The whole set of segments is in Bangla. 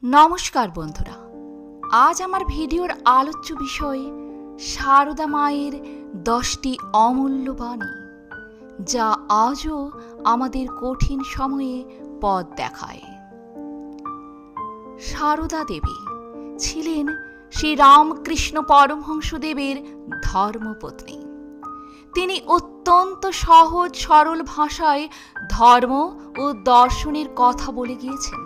নমস্কার বন্ধুরা, আজ আমার ভিডিওর আলোচ্য বিষয় সারদা মায়ের 10টি অমূল্য বাণী, যা আজও আমাদের কঠিন সময়ে পথ দেখায়। সারদা দেবী ছিলেন শ্রী রামকৃষ্ণ পরমহংসদেবের ধর্মপত্নী। তিনি অত্যন্ত সহজ সরল ভাষায় ধর্ম ও দর্শনের কথা বলে গিয়েছেন।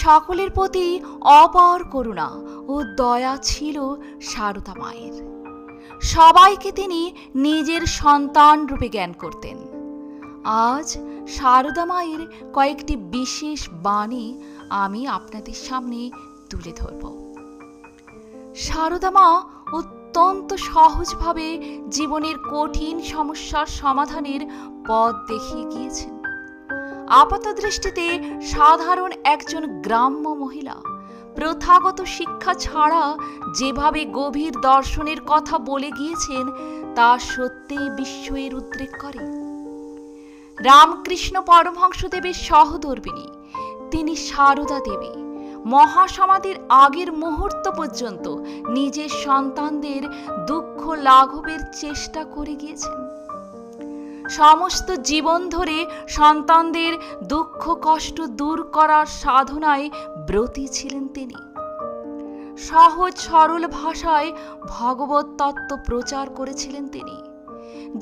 সকলের প্রতি অপার করুণা ও দয়া ছিল সারদা মায়ের। সবাইকে তিনি নিজের সন্তান রূপে জ্ঞান করতেন। আজ সারদা মায়ের কয়েকটি বিশেষ বাণী আমি আপনাদের সামনে তুলে ধরব। সারদা মা অত্যন্ত সহজভাবে জীবনের কঠিন সমস্যার সমাধানের পথ দেখিয়ে গিয়েছেন। আপাত দৃষ্টিতে সাধারণ একজন গ্রাম্য মহিলা প্রথাগত শিক্ষা ছাড়া যেভাবে গভীর দর্শনের কথা বলে গিয়েছেন, তা সত্যিই বিস্ময়ের উদ্রেক করে। রামকৃষ্ণ পরমহংসদেবের সহধর্মিণী তিনি সারদা দেবী মহাসমাধির আগের মুহূর্ত পর্যন্ত নিজের সন্তানদের দুঃখ লাঘবের চেষ্টা করে গিয়েছেন। সমস্ত জীবন ধরে সন্তানদের দুঃখ কষ্ট দূর করার সাধনায় ব্রতী ছিলেন তিনি। সহজ সরল ভাষায় ভগবত তত্ত্ব প্রচার করেছিলেন তিনি।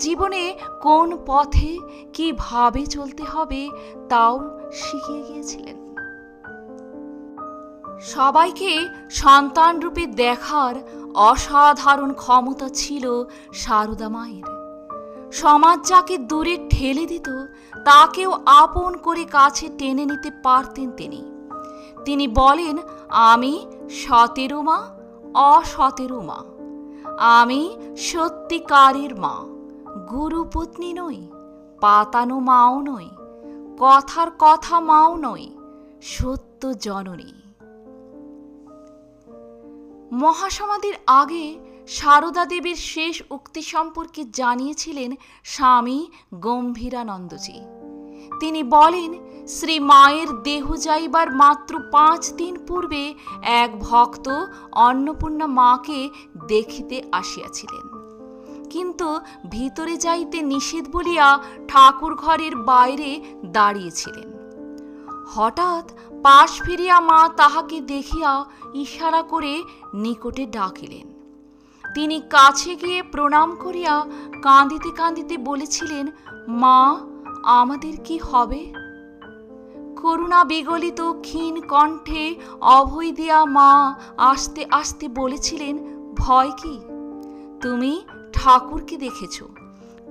জীবনে কোন পথে কিভাবে চলতে হবে তাও শিখিয়ে গিয়েছিলেন। সবাইকে সন্তান রূপে দেখার অসাধারণ ক্ষমতা ছিল সারদা মায়ের। সমাজ যাকে দূরে ঠেলে দিত, তাকেও আপন করে কাছে টেনে নিতে পারতেন তিনি। তিনি বলেন, আমি 17 মা, অ17 মা। আমি সত্যিকারের মা, গুরুপত্নী নই, পাতানো মাও নই, কথার কথা মাও নই, সত্য জননী। মহাসমাধির আগে সারদা দেবীর শেষ উক্তি সম্পর্কে জানিয়েছিলেন স্বামী গম্ভীরানন্দজি। তিনি বলেন, শ্রী মায়ের দেহ যাইবার মাত্র 5 দিন পূর্বে এক ভক্ত অন্নপূর্ণা মাকে দেখিতে আসিয়াছিলেন, কিন্তু ভিতরে যাইতে নিষেধ বলিয়া ঠাকুর ঘরের বাইরে দাঁড়িয়েছিলেন। হঠাৎ পাশ ফিরিয়া মা তাহাকে দেখিয়া ইশারা করে নিকটে ডাকিলেন। তিনি কাছে গিয়ে প্রণাম করিয়া কাঁদিতে কাঁদিতে বলেছিলেন, মা, আমাদের কি হবে? করুণা বিগলিত ক্ষীণ কণ্ঠে অভয় দিয়া মা আস্তে আস্তে বলেছিলেন, ভয় কি? তুমি ঠাকুরকে দেখেছ,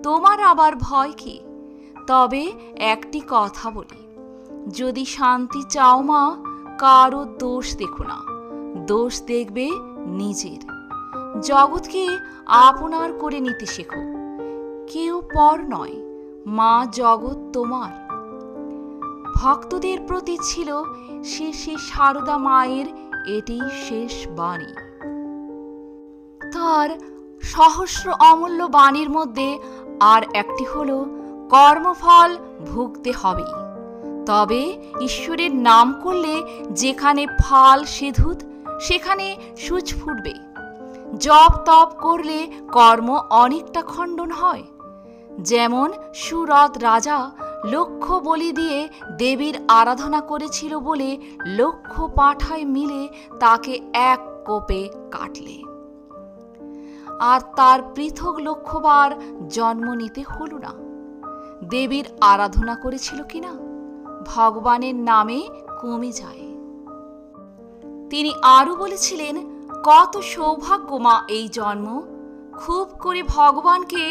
তোমার আবার ভয় কি? তবে একটি কথা বলি, যদি শান্তি চাও মা, কারো দোষ দেখো না, দোষ দেখবে নিজের। জগৎকে আপনার করে নিতে শেখো, কেউ পর নয়, মা জগৎ তোমার। ভক্তদের প্রতি ছিল শ্রী সারদা মায়ের এটি শেষ বাণী। তার সহস্র অমূল্য বাণীর মধ্যে আর একটি হল, কর্মফল ভুগতে হবেই, তবে ঈশ্বরের নাম করলে যেখানে ফাল সিধুত সেখানে সূচ ফুটবে। জপ তপ করলে কর্ম অনেকটা খণ্ডন হয়। যেমন সুরত রাজা লক্ষ বলি দিয়ে দেবীর আরাধনা করেছিল বলে লক্ষ পাঁঠায় মিলে তাকে এক কোপে কাটলে, আর তার পৃথক লক্ষবার জন্ম নিতে হল না। দেবীর আরাধনা করেছিল কিনা, ভগবানের নামে কমে যায়। তিনি আরও বলেছিলেন, কত সৌভাগ্য মা এই জন্ম, খুব করে ভগবানকে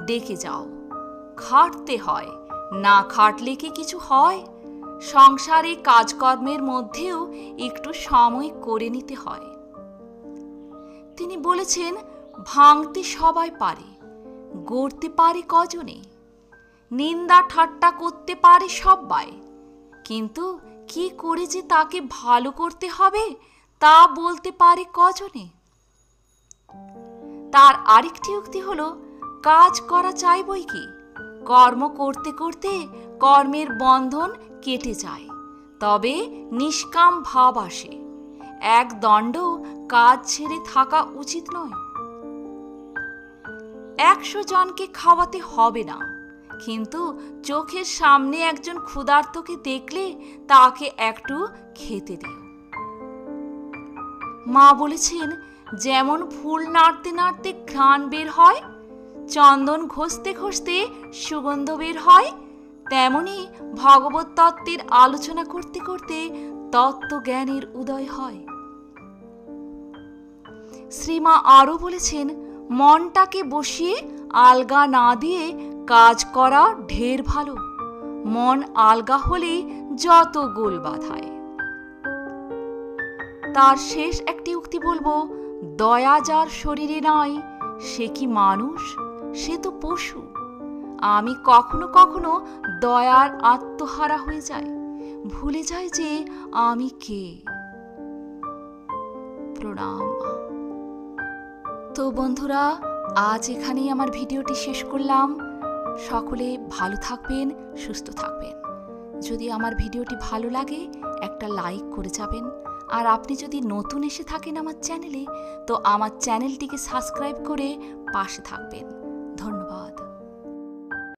ডেকে যাও। খাটতে হয়, না খাটলে কি কিছু হয়? সংসারে কাজকর্মের মধ্যেও একটু সময় করে নিতে হয়। তিনি বলেছেন, ভাঙতে সবাই পারে, গড়তে পারে কজনে? নিন্দা ঠাট্টা করতে পারে সবাই, কিন্তু কি করে যে তাকে ভালো করতে হবে তা বলতে পারে কজনে? তার আরেকটি উক্তি হলো, কাজ করা চাই বই কি, কর্ম করতে করতে কর্মের বন্ধন কেটে যায়, তবে নিষ্কাম ভাব আসে। এক দণ্ড কাজ ছেড়ে থাকা উচিত নয়। 100 জনকে খাওয়াতে হবে না, কিন্তু চোখের সামনে একজন ক্ষুধার্তকে দেখলে তাকে একটু খেতে দিও। মা বলেছেন, যেমন ফুল নাড়তে নাড়তে ঘ্রাণ বের হয়, চন্দন ঘষতে ঘষতে সুগন্ধ বের হয়, তেমনি ভগবত তত্ত্বের আলোচনা করতে করতে তত্ত্বজ্ঞানের উদয় হয়। শ্রীমা আরও বলেছেন, মনটাকে বসিয়ে আলগা না দিয়ে কাজ করা ঢের ভালো। মন আলগা হলেই যত গোল বাধায়। তার শেষ একটি উক্তি বলবো, দয়া যার শরীরে নয় সে কি মানুষ, সে তো পশু। আমি কখনো কখনো দয়ার আত্মহারা হয়ে যাই, ভুলে যাই যে আমি কে। প্রণাম। তো বন্ধুরা, আজ এখানেই আমার ভিডিওটি শেষ করলাম। সকলে ভালো থাকবেন, সুস্থ থাকবেন। যদি আমার ভিডিওটি ভালো লাগে একটা লাইক করে যাবেন। আর আপনি যদি নতুন এসে থাকেন আমার চ্যানেলে, তো আমার চ্যানেলটিকে সাবস্ক্রাইব করে পাশে থাকবেন। ধন্যবাদ।